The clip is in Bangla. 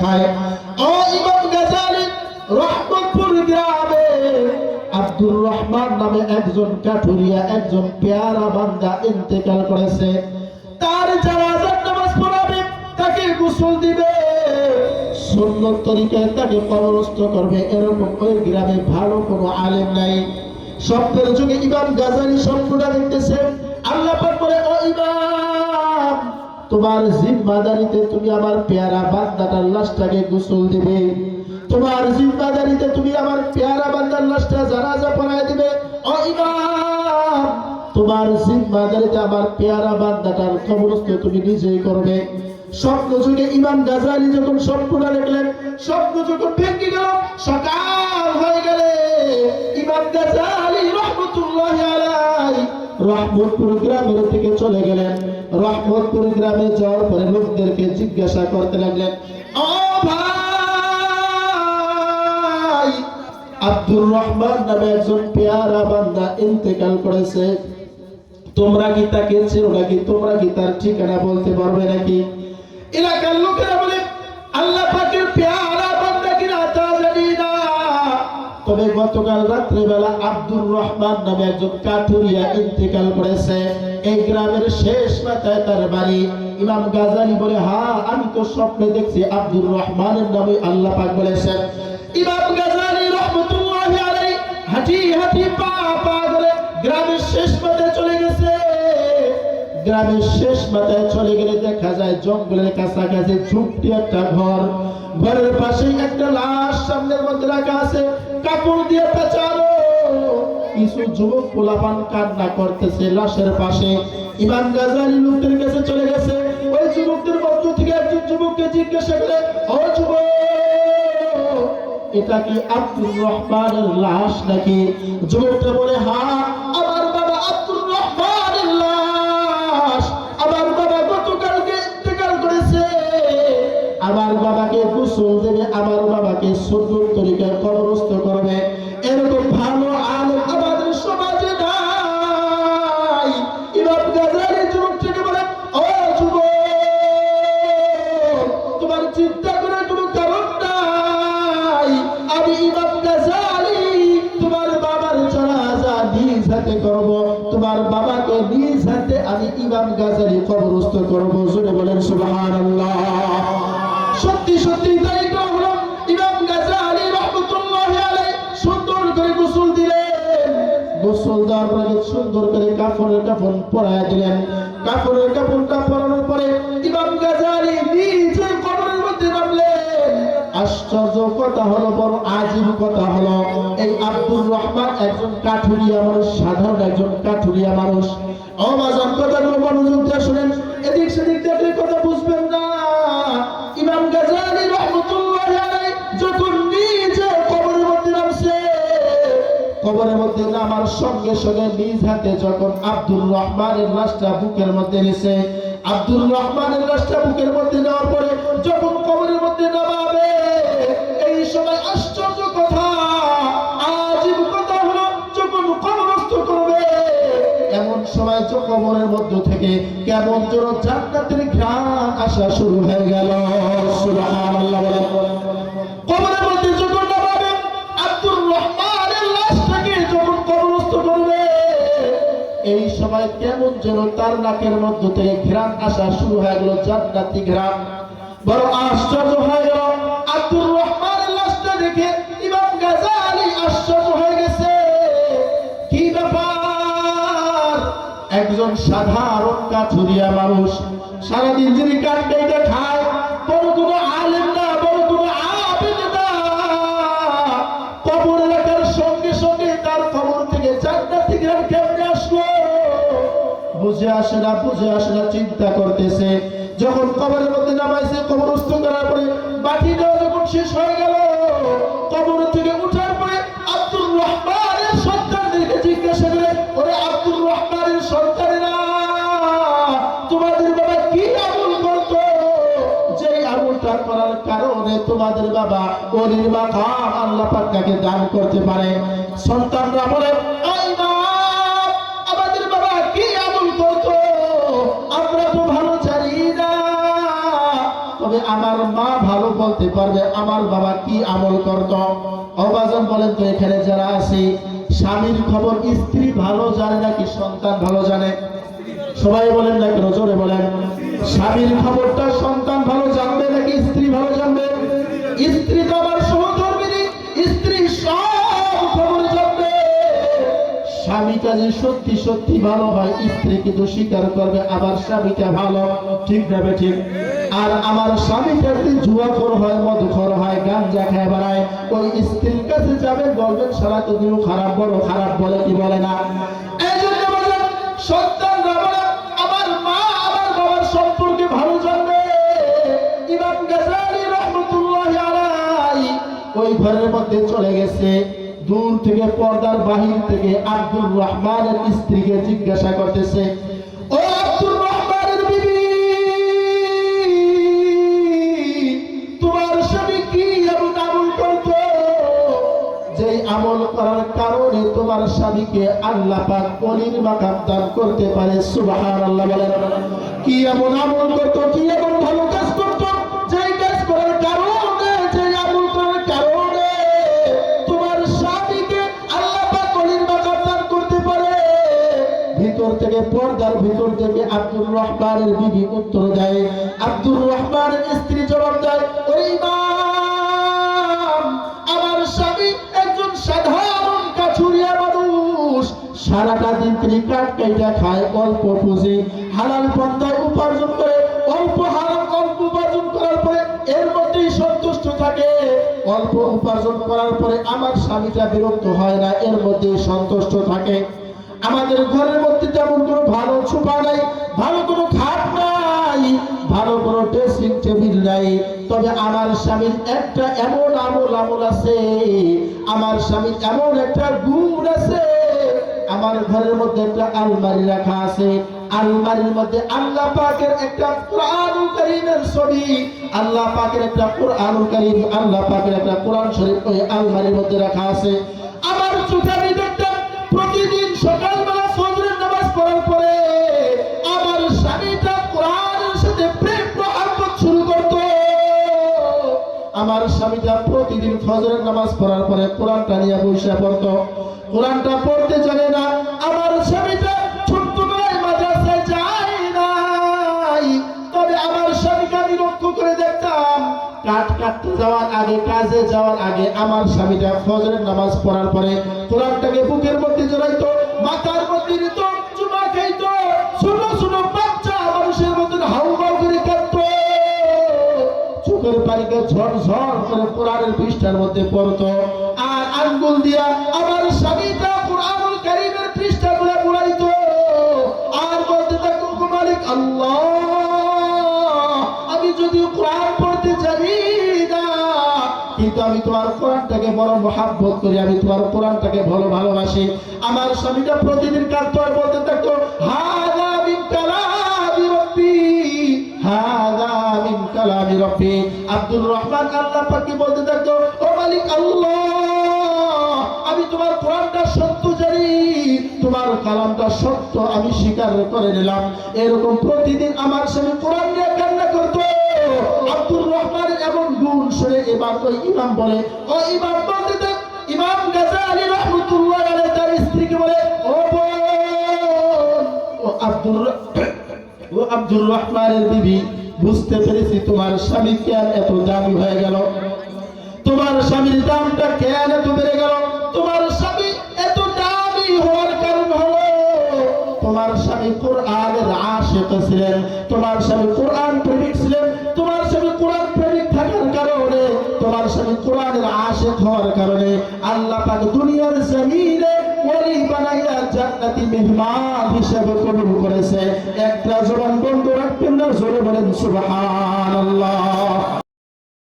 খায়। ও ইমাম গাজালি রহমতপুর গ্রামে আব্দুর রহমান নামে একজন কাঠুরিয়া, একজন পেয়ারা বান্দা ইন্তেকাল করেছে। তার জানাজার নামাজ পড়াবে, তাকে গোসল দিবে, সুন্নত তরিকায় তাকে কবরস্থ করবে, এরকম ওই গ্রামে ভালো কোনো আলেম নাই। স্বপ্নের যুগে ইমাম গাজালি স্বপ্নটা দেখতেছে। আল্লাহ পাক বলে, ও ইমাম, তোমার জিম্মাদারিতে তুমি আমার পেয়ারা বান্দাটার লাশটাকে গোসল দিবে, তোমার জিম্মাদারিতে তুমি আমার পেয়ারা বান্দার লাশটা জানাজা পড়ায় দিবে। ও ইমাম, তোমার জিম্মাদারিতে আমার পেয়ারা বান্দাটার কবরস্থ তুমি নিজেই করবে। স্বপ্ন যুগে ইমাম গাজালি যখন স্বপ্নটা দেখলেন, স্বপ্ন যখন ভেঙে গেল, সকাল হয়ে গেলে ইমাম গাজালি রহমতুল্লাহি আলাইহি রহমতপুর গ্রামের থেকে চলে গেলেন। রহমতপুর গ্রামে যাওয়ার পরে লোকদেরকে জিজ্ঞাসা করতে লাগলেন, ও ভাই, আব্দুর রহমান নামে একজন পেয়ারা বান্দা ইন্তেকাল করেছে, তোমরা কি তাকে চেনো নাকি? তোমরা কি তার ঠিকানা বলতে পারবে নাকি? এলাকার লোকেরা বলে, আল্লাহ পাকের পেয়ারা বান্দা কিনা তা জানি না, তবে গতকাল রাত্রেবেলা আব্দুর রহমান নামে একজন কাঠুরিয়া ইন্তেকাল করেছে, এই গ্রামের শেষ মাথায় তার বাড়ি। ইমাম গাজালি বলে, হ্যাঁ, আমি তো স্বপ্নে দেখছি আব্দুর রহমানের নামে আল্লাহ পাক বলেছেন। ইমাম গাজালি রহমতুল্লাহি আলাইহি হাঁটি হাঁটি পা পা করে গ্রামের শেষ মাথায় চলে গেছে। গ্রামের শেষ মাথায় চলে গেলে দেখা যায় জঙ্গলের কাছাকাছি ছোট্ট একটা ঘর, ঘরের পাশে একটা লাশ সামনের মধ্যে রাখা আছে, কাপড় দিয়ে পেঁচানো। কিছু যুবক পোলাপান কান্না করতেছে লাশের পাশে। ইমাম গাজালি লোকদের কাছে চলে গেছে, ওই যুবকদের মধ্য থেকে একজন যুবককে জিজ্ঞাসা করে, ও যুবক, এটা কি আব্দুর রহমানের লাশ নাকি? যুবকটা বলে, হ্যাঁ, আমার বাবা আব্দুর রহমানের লাশ, আমার বাবা গতকালকে ইন্তেকাল করেছে, আমার বাবাকে গোসল দেবে, আমার বাবাকে সুন্দর তরিকায় কবরস্থ করবে। এরকম ভালো আলেম আমাদের সমাজে নাই। ইমাম গাজালি যুবকটাকে বলে, ও যুবক, তোমার চিন্তা করে কোনো কারণ নাই, আমি ইমাম গাজালি তোমার বাবার জানাজা নিজ হাতে করব, তোমার বাবাকে নিজ হাতে আমি ইমাম গাজালি কবরস্থ করব। জোরে বলেন সুবহানাল্লাহ। সত্যি সত্যি তাই তো হলো। ইমাম গাজালি রহমতুল্লাহি আলাইহি সুন্দর করে গোসল দিলেন। গোসল দেওয়ার পরে সুন্দর করে কাফন পরায় দিলেন। কাপড়ের কাপড়টা পরানোর পরে ইমাম গাজালি নিজে কবরের মধ্যে নামলেন। আশ্চর্য কথা হলো, বড় আজীব কথা হলো, এই আব্দুর রহমান একজন কাঠুরিয়া মানুষ, সাধারণ একজন কাঠুরিয়া মানুষ। অবাজন কথাগুলো মনোযোগ দিয়ে শুনেন, এদিক সেদিক দেখলে কথা বুঝবেন না। ইমাম গাজালি রহমতুল্লাহি আলাইহি যখন নিজে কবরের মধ্যে নামছে, কবরের মধ্যে নামার সঙ্গে সঙ্গে নিজ হাতে যখন আব্দুর রহমানের লাশটা বুকের মধ্যে নিছে, আব্দুর রহমানের লাশটা বুকের মধ্যে নেওয়ার পরে যখন কবরের মধ্যে নামাবে, এই সময় আশ্চর্য কথা, আজীব কথা হলো, যখন কবরস্থ করবে, এমন সময় যে কবরের মধ্য থেকে কেমন যেন জান্নাতের ঘ্রাণ আসা শুরু হয়ে গেল। সুবহানাল্লাহ। কবরের মধ্যে যখন নামাবে, আব্দুর রহমানের লাশটাকে যখন কবরস্থ করবে, এই সময় কেমন যেন তার নাকের মধ্য থেকে ঘ্রাণ আসা শুরু হয়ে গেল, জান্নাতি ঘ্রাণ। বড় আশ্চর্য হয়ে গেল। আব্দুর রহমানের লাশটা দেখে ইমাম গাজালি আশ্চর্য হয়ে গেছে। কি ব্যাপার? একজন সাধারণ কাঠুরিয়া মানুষ, সারাদিন যিনি কাঠ কেটে খায়, বড় কোনো আলেম না, বড় কোনো আবেদ না, কবর রাখার সঙ্গে সঙ্গে তার কবর থেকে জান্নাতি ঘ্রাণ কেমনে আসলো? বুঝে আসে না, বুঝে আসে না, চিন্তা করতেছে। যখন কবরের মধ্যে নামাইছে, কবরস্থ করার পরে বাটি দেওয়া যখন শেষ হয়ে গেল, কবর থেকে উঠার পরে আব্দুর রহমানের সন্তানদেরকে জিজ্ঞাসা করে, ওরে আব্দুর রহমানের সন্তানেরা, তোমাদের বাবা কি আমল করতো, যে আমলটা করার কারণে তোমাদের বাবা ওলির মাকাম আল্লাহ পাক তাকে দান করতে পারে? সন্তানরা বলে, আমাদের বাবা কি আমল করতো আমরা তো ভালো জানি না, তবে আমার মা ভালো বলতে পারবে আমার বাবা কি আমল করত। অবাজন বলেন তো এখানে যারা আছে স্বামীর খবর স্ত্রী ভালো জানে নাকি সন্তান ভালো জানে? সবাই বলেন না কেন, জোরে বলেন। স্বামীর খবরটা সন্তান ভালো জানবে নাকি স্ত্রী ভালো জানবে? স্ত্রী তো আমার সহধর্মিনী, স্ত্রী সব খবর জানবে। স্বামীটা যে সত্যি সত্যি ভালো হয় স্ত্রী কিন্তু স্বীকার করবে আমার স্বামীটা ভালো, ঠিক না ঠিক? আর আমার স্বামীটা যদি জুয়াখোর হয়, মদখোর হয়, গাঞ্জা খায় বেড়ায়, ওই স্ত্রীর কাছে যাবে বলবেন সারা তো দিন খারাপ, বড় খারাপ বলে কি বলে না? এই জন্য বলেন সন্তানরা বলে আমার মা আমার বাবার সম্পর্কে ভালো জানবে। ইমাম গাজ্জালী রাহমাতুল্লাহি আলাইহি ওই ঘরের মধ্যে চলে গেছে, দূর থেকে পর্দার বাহির থেকে আব্দুর রহমানের স্ত্রীকে জিজ্ঞাসা করতেছে, ও আব্দুর রহমানের বিবি, তোমার স্বামী কি এমন আমল করত যে আমল করার কারণে তোমার স্বামীকে আল্লাহ পাক ওলির মাকাম দান করতে পারে? সুবহানাল্লাহ বলেন। কি এমন আমল করত, কি এমন ভালো কাজ করত যে কাজ করার কারণে, যে আমল করার কারণে তোমার স্বামীকে আল্লাহ পাক ওলির মাকাম দান করতে পারে? ভিতর থেকে পর্দার ভিতর থেকে আব্দুর রহমানের বিবি উত্তর দেয়, আব্দুর রহমানের স্ত্রী জবাব দেয়, ওরে ইমাম, আমার স্বামী একজন সাধারণ কাছুরিয়া মানুষ, সারাটা দিন তিনি কাঠ কাইটা খায়, অল্প পুঁজি হালাল পন্থায় উপার্জন করে, অল্প হারাম অল্প উপার্জন করার পরে এর মধ্যেই সন্তুষ্ট থাকে। অল্প উপার্জন করার পরে আমার স্বামীটা বিরক্ত হয় না, এর মধ্যেই সন্তুষ্ট থাকে। আমাদের ঘরের মধ্যে তেমন কোনো ভালো ছোপা নাই, ভালো কোনো খাট নাই, ভালো কোনো ড্রেসিং টেবিল নাই, তবে আমার স্বামীর একটা এমন আমল আছে, আমার স্বামীর এমন একটা গুণ আছে। আমার ঘরের মধ্যে একটা আলমারি রাখা আছে, আলমারির মধ্যে আল্লাহ পাকের একটা কোরআনুল কারীমের ছবি, আল্লাহ পাকের একটা কোরআনুল কারীম, আল্লাহ পাকের একটা কোরআন শরীফ ওই আলমারির মধ্যে রাখা আছে। আমার চোখে আমি দেখতাম প্রতিদিন সকালবেলা ফজরের নামাজ পড়ার পরে আমার স্বামীটা কোরআনের সাথে প্রেম মহব্বত শুরু করত। আমার স্বামীটা প্রতিদিন ফজরের নামাজ পড়ার পরে কোরআনটা নিয়ে বসে পড়তো। কোরআনটা পড়তে জানে না, আমার স্বামীটা ছোট্টবেলায় মাদ্রাসায় যায় নাই, তবে আমার স্বামীকে আমি লক্ষ্য করে দেখতাম কাঠ কাটতে যাওয়ার আগে, কাজে যাওয়ার আগে আমার স্বামীটা ফজরের নামাজ পড়ার পরে কোরআনটাকে বুকের মধ্যে জড়াইতো, মাথার মধ্যে নিত, চুমা খাইতো, ছোট ছোট বাচ্চা মানুষের মতন হাউমাউ করে কাঁদতো, চোখের পানিকে ঝরঝর করে কোরআনের পৃষ্ঠার মধ্যে পড়তো, আর আঙ্গুল দিয়া আমার স্বামীটা কোরআনুল কারীমের পৃষ্ঠাগুলো বুলাইতো, আর বলতে থাকতো, মালিক আল্লাহ, আমি যদি কোরআন পড়তে জানি না, কিন্তু আমি তোমার কোরআনটাকে বড় মহব্বত করি, আমি তোমার কোরআনটাকে ভালোবাসি। আমার স্বামীটা প্রতিদিন কাঁদতো আর বলতে থাকতো, হাযা মিন কালামি রাব্বি, হাযা মিন কালামি রাব্বি। আব্দুর রহমান আল্লাহ পাককে বলতে থাকতো, ও মালিক আল্লাহ, আমি তোমার কোরআনটা সত্য জানি, তোমার কালামটা সত্য আমি স্বীকার করে নিলাম। এরকম প্রতিদিন আমার স্বামী কোরআন নিয়ে কান্না করতো। আব্দুর রহমানের এমন গুণ শুনে এবার ওই ইমাম বলে, ও ইমাম বলতে থাক, ইমাম গাজ্জালী রাহমাতুল্লাহি আলাইহি তার স্ত্রীকে বলে, ও বোন, ও আব্দুর রহমানের বিবি, বুঝতে পেরেছি তোমার স্বামী কেন এত দামি হয়ে গেল, তোমার স্বামীর দামটা কেন এত বেড়ে গেল। তোমার স্বামী এত দামি হওয়ার কারণ হলো তোমার স্বামী কোরআনের আশিক ছিলেন, তোমার স্বামী কোরআন প্রেমিক ছিলেন। তোমার স্বামী কোরআন প্রেমিক থাকার কারণে, তোমার স্বামী কোরআনের আশিক হওয়ার কারণে আল্লাহ পাক দুনিয়ার জমিনে ওলি বানাইয়া জান্নাতি মেহমান হিসেবে কবুল করেছে। একটা জবান বন্ধ রাখবেন না, জোরে বলেন সুবহানাল্লাহ।